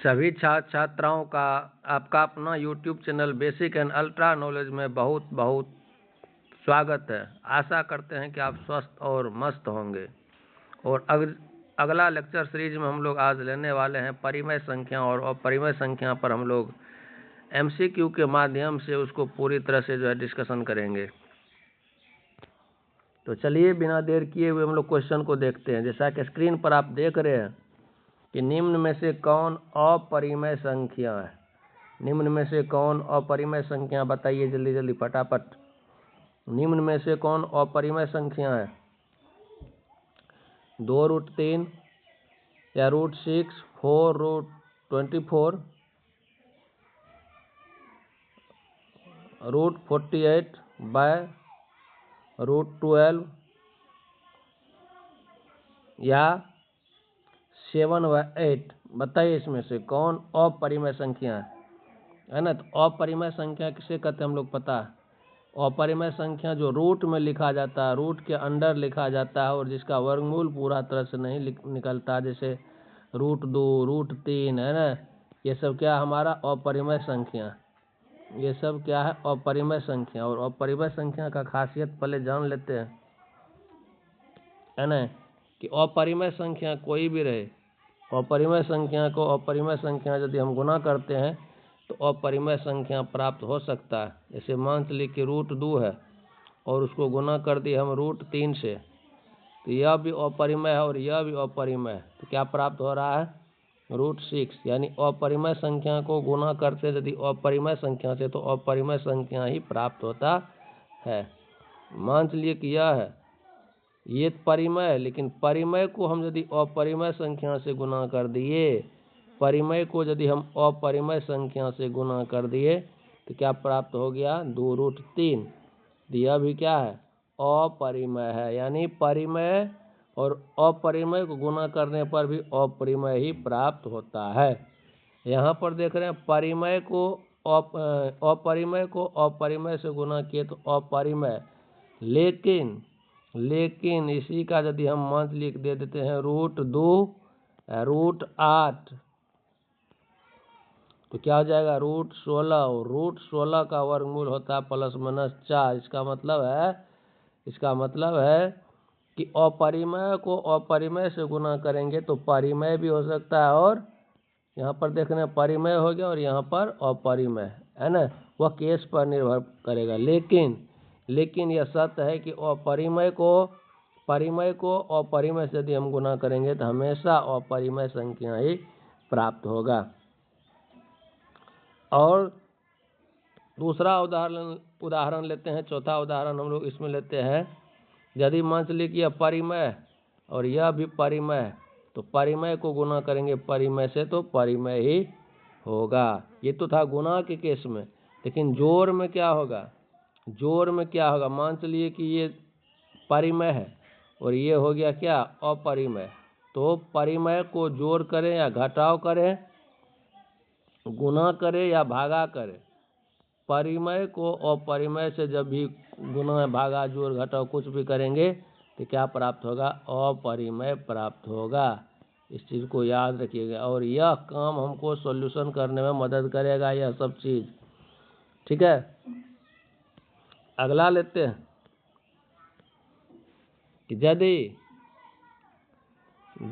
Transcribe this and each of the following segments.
सभी छात्र छात्राओं का आपका अपना YouTube channel basic and ultra knowledge में बहुत बहुत स्वागत है। आशा करते हैं कि आप स्वस्थ और मस्त होंगे। और अगला लेक्चर सीरीज में हम लोग आज लेने वाले हैं परिमेय संख्या, और अपरिमेय संख्या पर हम लोग MCQ के माध्यम से उसको पूरी तरह से जो है डिस्कशन करेंगे। तो चलिए बिना देर किए हुए हम लोग क्वेश्चन को देखते हैं। जैसा कि स्क्रीन पर आप देख रहे हैं कि निम्न में से कौन अपरिमेय संख्या है। निम्न में से कौन अपरिमेय संख्या, बताइए जल्दी जल्दी फटाफट। निम्न में से कौन अपरिमेय संख्या है? 2√3 या √6, 4√24, √48 बाय √12 या 7/8। बताइए इसमें से कौन अपरिमेय संख्या है ना। तो अपरिमेय संख्या किसे कहते हैं हम लोग पता है। अपरिमेय संख्या जो रूट में लिखा जाता है, रूट के अंडर लिखा जाता है और जिसका वर्गमूल पूरा तरह से नहीं निकलता, जैसे √2, √3 है ना। ये सब क्या हमारा अपरिमेय संख्या, ये सब क्या है अपरिमेय संख्या। और अपरिमेय संख्या का खासियत पहले जान लेते हैं, है ना, कि अपरिमेय संख्या कोई भी रहे, अपरिमेय संख्या को अपरिमेय संख्या यदि हम गुना करते हैं तो अपरिमेय संख्या प्राप्त हो सकता है। जैसे मान चलिए कि √2 है और उसको गुना कर दिए हम √3 से, तो यह भी अपरिमेय है और यह भी अपरिमेय है। तो क्या प्राप्त हो रहा है? √6। यानी अपरिमेय संख्या को गुना करते यदि अपरिमेय संख्या से तो अपरिमेय संख्या ही प्राप्त होता है। मान चलिए कि यह है, ये परिमेय है, लेकिन परिमेय को हम यदि अपरिमेय संख्या से गुना कर दिए, परिमेय को यदि हम अपरिमेय संख्या से गुना कर दिए तो क्या प्राप्त हो गया? 2√3। यह भी क्या है? अपरिमेय है। यानी परिमेय और अपरिमेय को गुना करने पर भी अपरिमेय ही प्राप्त होता है। यहाँ पर देख रहे हैं परिमेय को अपरिमेय को अपरिमेय से गुना किए तो अपरिमेय, लेकिन इसी का यदि हम मान लिख दे देते हैं √2, √8, तो क्या हो जाएगा? √16। और √16 का वर्गमूल होता है +-4। इसका मतलब है कि अपरिमेय को अपरिमेय से गुना करेंगे तो परिमेय भी हो सकता है, और यहाँ पर देख रहे हैं परिमेय हो गया और यहाँ पर अपरिमेय, है ना। वह केस पर निर्भर करेगा, लेकिन यह सत्य है कि परिमेय को अपरिमेय से यदि हम गुना करेंगे तो हमेशा अपरिमेय संख्या ही प्राप्त होगा। और दूसरा उदाहरण लेते हैं। चौथा उदाहरण हम लोग इसमें लेते हैं। यदि मान चलिए कि यह परिमेय और यह भी परिमेय है, तो परिमेय को गुना करेंगे परिमेय से तो परिमेय ही होगा। ये तो था गुना के केस में, लेकिन जोड़ में क्या होगा? मान चलिए कि ये परिमेय है और ये हो गया क्या? अपरिमेय। तो परिमेय को जोड़ करें या घटाव करें, गुना करें या भागा करें, परिमेय को अपरिमेय से जब भी गुना, भागा, जोड़, घटाव कुछ भी करेंगे तो क्या प्राप्त होगा? अपरिमेय प्राप्त होगा। इस चीज़ को याद रखिएगा और यह काम हमको सॉल्यूशन करने में मदद करेगा, यह सब चीज़। ठीक है, अगला लेते हैं कि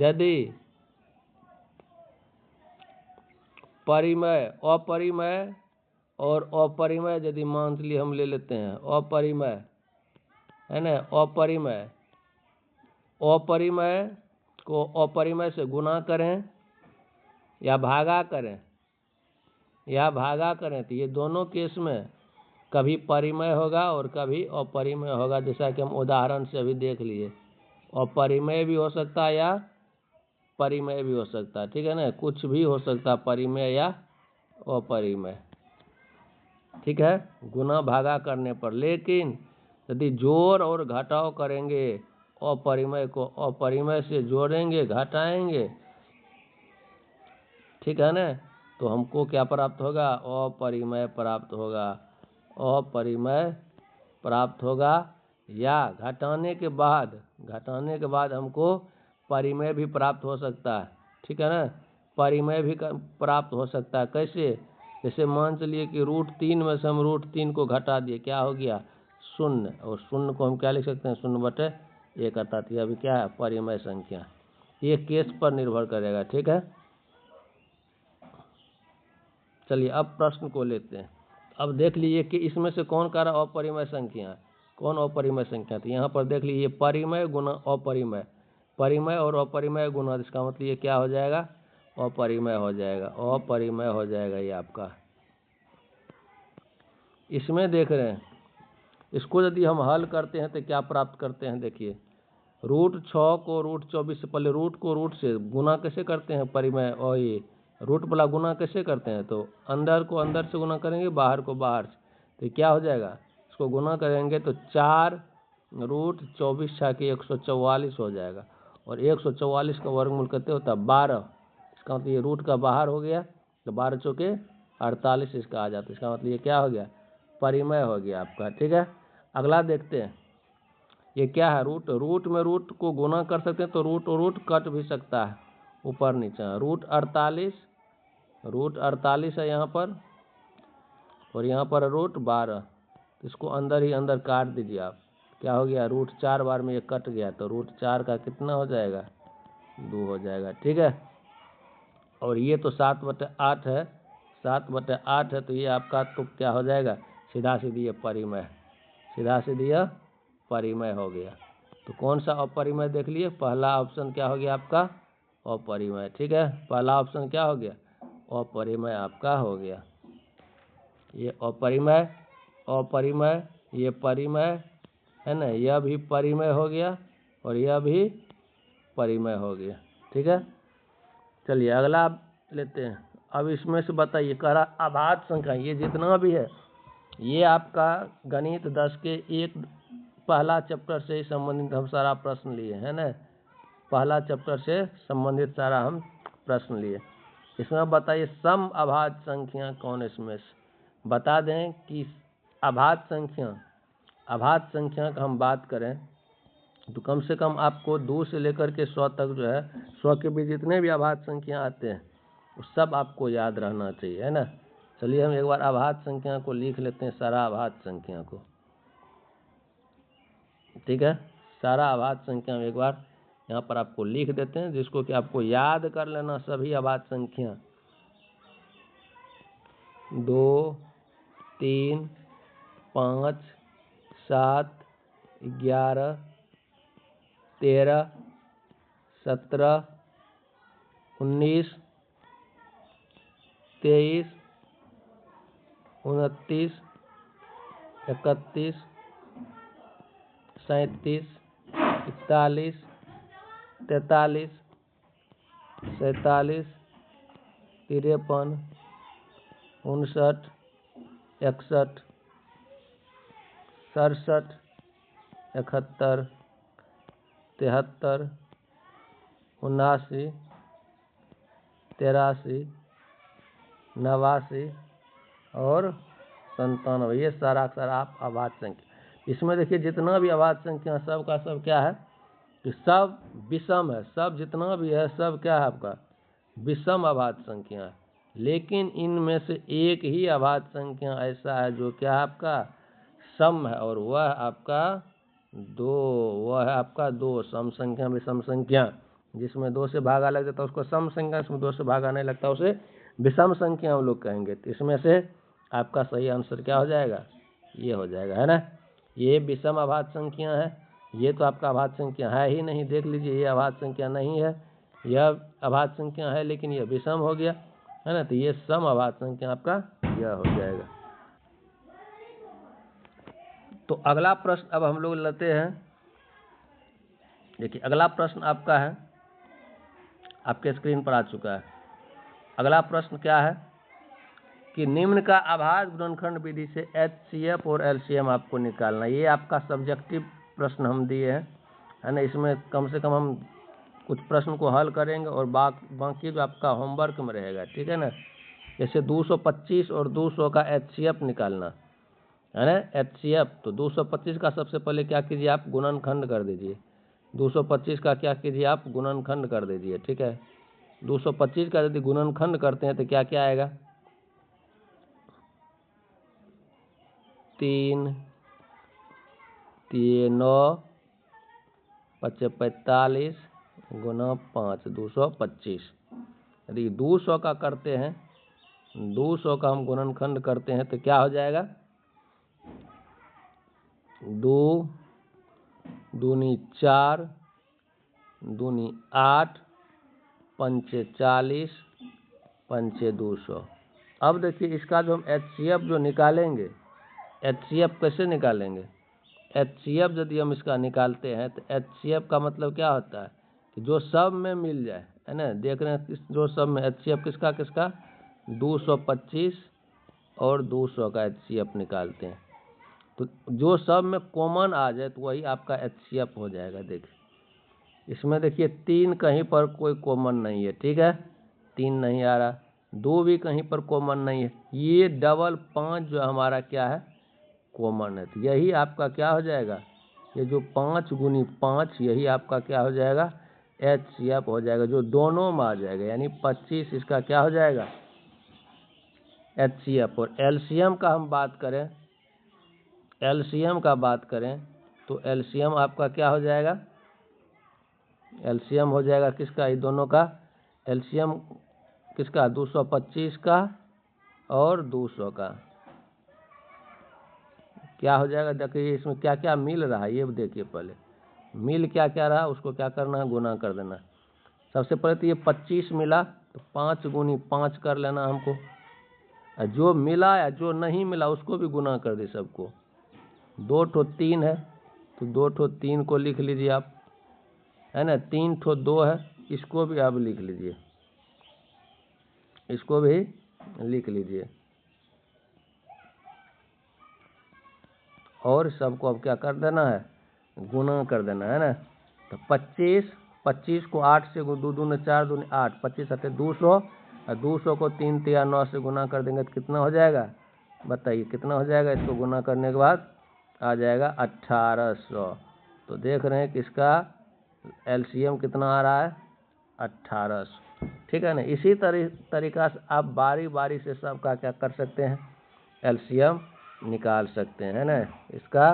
यदि परिमेय, अपरिमेय और अपरिमेय यदि मान लिए हम ले लेते हैं अपरिमेय, है ना, अपरिमेय को अपरिमेय से गुना करें या भागा करें तो ये दोनों केस में कभी परिमेय होगा और कभी अपरिमेय होगा। जैसा कि हम उदाहरण से अभी देख लिए, अपरिमेय भी हो सकता है या परिमेय भी हो सकता है। ठीक है ना, कुछ भी हो सकता है, परिमेय या अपरिमेय। ठीक है, गुना भागा करने पर। लेकिन यदि जोड़ और घटाव करेंगे, अपरिमेय को अपरिमेय से जोड़ेंगे, घटाएंगे, ठीक है ना, तो हमको क्या प्राप्त होगा? अपरिमेय प्राप्त होगा। अपरिमेय प्राप्त होगा या घटाने के बाद हमको परिमेय भी प्राप्त हो सकता है। ठीक है ना, परिमेय भी प्राप्त हो सकता है। कैसे? जैसे मान चलिए कि √3 में से हम √3 को घटा दिए, क्या हो गया? 0। और 0 को हम क्या लिख सकते हैं? 0/1, अर्थात यह भी क्या है? परिमेय संख्या। ये केस पर निर्भर करेगा, ठीक है। चलिए अब प्रश्न को लेते हैं। अब देख लीजिए कि इसमें से कौन कह रहा अपरिमेय संख्या है, कौन अपरिमेय संख्या थी। यहाँ पर देख लीजिए परिमेय गुना अपरिमेय, परिमेय और अपरिमेय गुना, इसका मतलब ये क्या हो जाएगा? अपरिमेय हो जाएगा, अपरिमेय हो जाएगा ये आपका। इसमें देख रहे हैं, इसको यदि हम हल करते हैं तो क्या प्राप्त करते हैं? देखिए √6 को √24 से, पहले रूट को रूट से गुना कैसे करते हैं? परिमेय, और ये रूट वाला गुना कैसे करते हैं? तो अंदर को अंदर से गुना करेंगे, बाहर को बाहर से, तो क्या हो जाएगा? इसको गुना करेंगे तो 4 √24 × 144 हो जाएगा। और 144 का वर्गमूल कितने होता है? 12। इसका मतलब ये रूट का बाहर हो गया, तो 12 चौके 48 इसका आ जाता है। इसका मतलब ये क्या हो गया? परिमेय हो गया आपका, ठीक है। अगला देखते हैं, ये क्या है? रूट में रूट को गुना कर सकते हैं, तो रूट और रूट कट भी सकता है ऊपर नीचे। √48 है यहाँ पर, और यहाँ पर √12, इसको अंदर ही अंदर काट दीजिए आप, क्या हो गया? √4 बार में ये कट गया, तो √4 का कितना हो जाएगा? 2 हो जाएगा, ठीक है। और ये तो 7/8 है, 7/8 है, तो ये आपका तो क्या हो जाएगा? सीधा सीधी ये परिमेय, सीधा सीधी यह परिमेय हो गया। तो कौन सा अपरिमेय देख लिए? पहला ऑप्शन क्या हो गया आपका? अपरिमेय, ठीक है। पहला ऑप्शन क्या हो गया? अपरिमेय आपका हो गया। ये अपरिमेय, अपरिमेय, ये परिमेय है ना, यह भी परिमेय हो गया, और यह भी परिमेय हो गया, ठीक है। चलिए अगला लेते हैं। अब इसमें से बताइए, कह रहा अभाज्य संख्या, ये जितना भी है ये आपका गणित 10 के एक पहला चैप्टर से ही संबंधित हम सारा प्रश्न लिए है ना, पहला चैप्टर से संबंधित सारा हम प्रश्न लिए। इसमें बताइए सम अभाज्य संख्या कौन? इसमें से बता दें कि अभाज्य संख्या, अभाज्य संख्या का हम बात करें तो कम से कम आपको 2 से लेकर के 100 तक जो है, 100 के बीच जितने भी अभाज्य संख्या आते हैं वो सब आपको याद रहना चाहिए, है ना। चलिए हम एक बार अभाज्य संख्या को लिख लेते हैं, सारा अभाज्य संख्या को, ठीक है। सारा अभाज्य संख्या में एक बार यहाँ पर आपको लिख देते हैं, जिसको कि आपको याद कर लेना सभी अभाज्य संख्या। 2, 3, 5, 7, 11, 13, 17, 19, 23, 29, 31, 37, 41, 43, 47, 53, 59, 61, 67, 71, 73, 79, 83, 89 और 97। ये सारा आप अभाज्य संख्या। इसमें देखिए जितना भी अभाज्य संख्या सब का सब क्या है कि सब विषम है, सब जितना भी है सब क्या है आपका? विषम अभाज्य संख्या है। लेकिन इनमें से एक ही अभाज्य संख्या ऐसा है जो क्या है आपका? सम है, और वह आपका 2, वह है आपका 2। सम संख्या विषम संख्या, जिसमें 2 से भागा लग जाता है उसको सम संख्या, इसमें 2 से भागा नहीं लगता उसे विषम संख्या हम लोग कहेंगे। तो इसमें से आपका सही आंसर क्या हो जाएगा? ये हो जाएगा, है ना। ये विषम अभाज्य संख्या है, ये तो आपका अभाज्य संख्या है ही नहीं। देख लीजिए ये अभाज्य संख्या नहीं है, यह अभाज्य संख्या है लेकिन यह विषम हो गया, है ना। तो ये सम अभाज्य संख्या आपका यह हो जाएगा। तो अगला प्रश्न अब हम लोग लेते हैं। देखिए अगला प्रश्न आपका है, आपके स्क्रीन पर आ चुका है। अगला प्रश्न क्या है कि निम्न का अभाज्य गुणनखंड विधि से HCF और LCM आपको निकालना। ये आपका सब्जेक्टिव प्रश्न हम दिए हैं, है ना। इसमें कम से कम हम कुछ प्रश्न को हल करेंगे और बाकी जो आपका होमवर्क में रहेगा, ठीक है ना। जैसे 225 और 200 का HCF निकालना है ना, HCF। तो 225 का सबसे पहले क्या कीजिए आप? गुणनखंड कर दीजिए। 225 का क्या कीजिए आप? गुणनखंड कर दीजिए, ठीक है। 225 का यदि गुणनखंड करते हैं तो क्या क्या आएगा? 3 3 9 5 45 गुना 5 225। यदि 200 का करते हैं, 200 का हम गुणनखंड करते हैं तो क्या हो जाएगा? 2 दूनी 4 दूनी 8 पंचे 40 पंचे 200। अब देखिए इसका जो हम HCF जो निकालेंगे, HCF कैसे निकालेंगे? HCF यदि हम इसका निकालते हैं तो HCF का मतलब क्या होता है कि जो सब में मिल जाए, है ना। देख रहे हैं जो सब में HCF किसका किसका? 225 और 200 का HCF निकालते हैं तो जो सब में कॉमन आ जाए तो वही आपका HCF हो जाएगा। देखिए इसमें देखिए 3 कहीं पर कोई कॉमन नहीं है, ठीक है, 3 नहीं आ रहा, 2 भी कहीं पर कॉमन नहीं है, ये डबल 5 जो हमारा क्या है? कॉमन है। तो यही आपका क्या हो जाएगा? ये जो 5 गुनी 5 यही आपका क्या हो जाएगा? HCF हो जाएगा, जो दोनों में आ जाएगा, यानी 25 इसका क्या हो जाएगा? HCF। और LCM का हम बात करें, LCM का बात करें तो LCM आपका क्या हो जाएगा? LCM हो जाएगा किसका? ये दोनों का LCM किसका? 225 का और 200 का क्या हो जाएगा? देखिए इसमें क्या क्या मिल रहा है ये देखिए। पहले मिल क्या क्या रहा उसको क्या करना है? गुना कर देना। सबसे पहले तो ये 25 मिला तो 5 गुनी 5 कर लेना हमको, जो मिला या जो नहीं मिला उसको भी गुना कर दे सबको। 2 ठो 3 है तो 2 ठो 3 को लिख लीजिए आप, है ना। 3 ठो 2 है, इसको भी आप लिख लीजिए, इसको भी लिख लीजिए। और सबको अब क्या कर देना है? गुना कर देना है ना। तो 25 को 8 से 2 दूनी 4 दूनी 8, 25 अटे 200, और 200 को 3 3 9 से गुना कर देंगे तो कितना हो जाएगा? बताइए कितना हो जाएगा? इसको गुना करने के बाद आ जाएगा 1800। तो देख रहे हैं कि इसका LCM कितना आ रहा है? 1800, ठीक है ना। इसी तरीका से आप बारी बारी से सबका क्या कर सकते हैं? LCM निकाल सकते हैं, है ना। इसका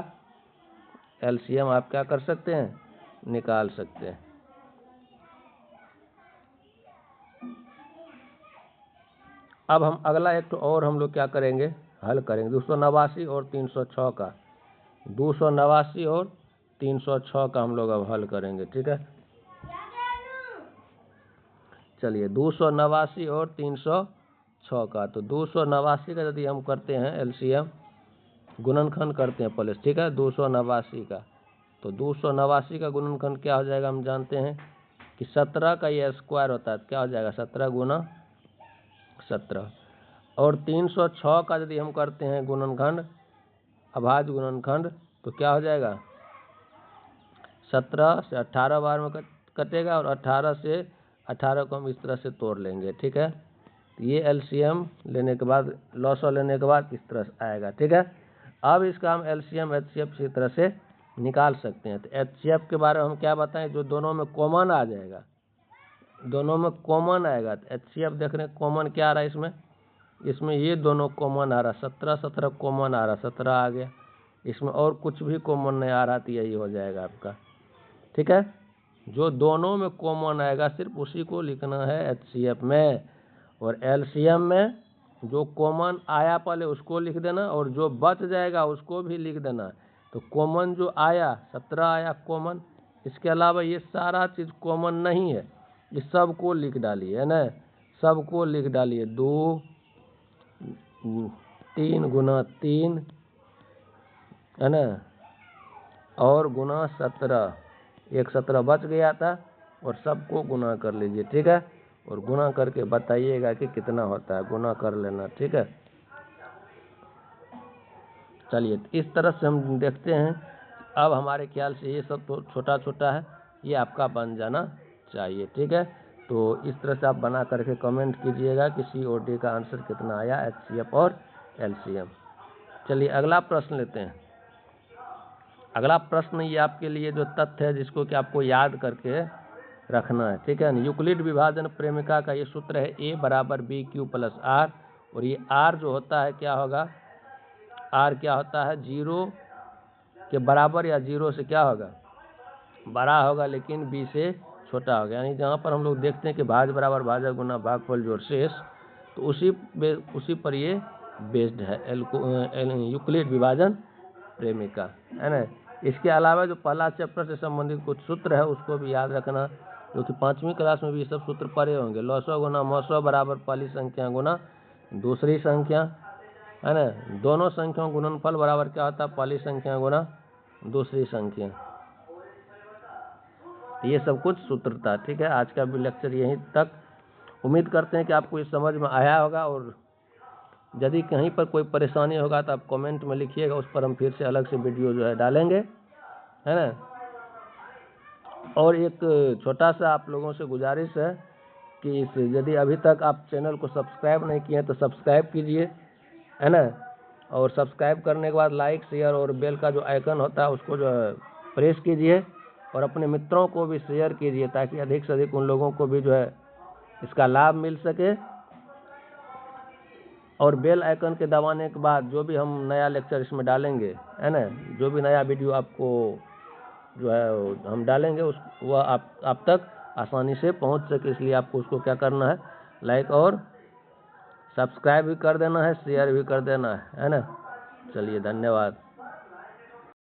LCM आप क्या कर सकते हैं? निकाल सकते हैं। अब हम अगला एक तो और हम लोग क्या करेंगे? हल करेंगे 289 और 306 का। 289 और 306 का हम लोग अब हल करेंगे, ठीक है। चलिए 289 और 306 का, तो 289 का यदि हम करते हैं LCM गुणनखंड करते हैं पहले, ठीक है, 289 का। तो 289 का गुणनखंड क्या हो जाएगा? हम जानते हैं कि 17 का ये स्क्वायर होता है, क्या हो जाएगा? 17 गुना 17। और 306 का यदि हम करते हैं गुणनखंड, अभाज्य गुणनखंड, तो क्या हो जाएगा? 17 से 18 बार में कटेगा और 18 से 18 को हम इस तरह से तोड़ लेंगे, ठीक है। तो ये LCM लेने के बाद, लॉसो लेने के बाद इस तरह से आएगा, ठीक है। अब इसका हम LCM HCF इसी तरह से निकाल सकते हैं। तो HCF के बारे में हम क्या बताएं? जो दोनों में कॉमन आ जाएगा, दोनों में कॉमन आएगा। तो HCF देख रहे हैं कॉमन क्या आ रहा है इसमें? इसमें ये दोनों कॉमन आ रहा, 17 17 कॉमन आ रहा, 17 आ गया। इसमें और कुछ भी कॉमन नहीं आ रहा तो यही हो जाएगा आपका, ठीक है। जो दोनों में कॉमन आएगा सिर्फ उसी को लिखना है HCF में। और LCM में जो कॉमन आया पहले उसको लिख देना, और जो बच जाएगा उसको भी लिख देना। तो कॉमन जो आया 17 आया कॉमन, इसके अलावा ये सारा चीज़ कॉमन नहीं है, ये सबको लिख डालिए, है ना, सबको लिख डालिए। 2 3 गुना 3, है ना, और गुना 17, एक 17 बच गया था, और सबको गुना कर लीजिए, ठीक है। और गुना करके बताइएगा कि कितना होता है, गुना कर लेना, ठीक है। चलिए इस तरह से हम देखते हैं। अब हमारे ख्याल से ये सब तो छोटा छोटा है, ये आपका बन जाना चाहिए, ठीक है। तो इस तरह से आप बना करके कमेंट कीजिएगा कि COD का आंसर कितना आया, HCF और LCM। चलिए अगला प्रश्न लेते हैं। अगला प्रश्न ये आपके लिए जो तथ्य है जिसको कि आपको याद करके रखना है, ठीक है ना। यूक्लिड विभाजन प्रेमिका का ये सूत्र है a बराबर बी क्यू प्लस आर, और ये r जो होता है क्या होगा, r क्या होता है 0 के बराबर या 0 से क्या होगा बड़ा होगा, लेकिन b से छोटा होगा। यानी जहाँ पर हम लोग देखते हैं कि भाज्य बराबर भाजक गुना भागफल जोड़ शेष, तो उसी पर ये बेस्ड है यूक्लिड विभाजन प्रेमिका, है ना। इसके अलावा जो पहला चैप्टर से संबंधित कुछ सूत्र है उसको भी याद रखना, जो कि 5वीं क्लास में भी ये सब सूत्र पढ़े होंगे। लॉसो गुना मौसो बराबर पहली संख्या गुना दूसरी संख्या, है ना। दोनों संख्याओं गुणनफल बराबर क्या होता है, पहली संख्या गुना दूसरी संख्या। ये सब कुछ सूत्र था, ठीक है। आज का भी लेक्चर यहीं तक। उम्मीद करते हैं कि आपको ये समझ में आया होगा, और यदि कहीं पर कोई परेशानी होगा तो आप कमेंट में लिखिएगा, उस पर हम फिर से अलग से वीडियो जो है डालेंगे, है ना। और एक छोटा सा आप लोगों से गुजारिश है कि यदि अभी तक आप चैनल को सब्सक्राइब नहीं किए हैं तो सब्सक्राइब कीजिए, है ना। और सब्सक्राइब करने के बाद लाइक शेयर और बेल का जो आइकन होता है उसको जो है प्रेस कीजिए, और अपने मित्रों को भी शेयर कीजिए, ताकि अधिक से अधिक उन लोगों को भी जो है इसका लाभ मिल सके। और बेल आइकन के दबाने के बाद जो भी हम नया लेक्चर इसमें डालेंगे, है ना, जो भी नया वीडियो आपको जो है हम डालेंगे वह आप तक आसानी से पहुंच सके, इसलिए आपको उसको क्या करना है, लाइक और सब्सक्राइब भी कर देना है, शेयर भी कर देना है ना। चलिए, धन्यवाद।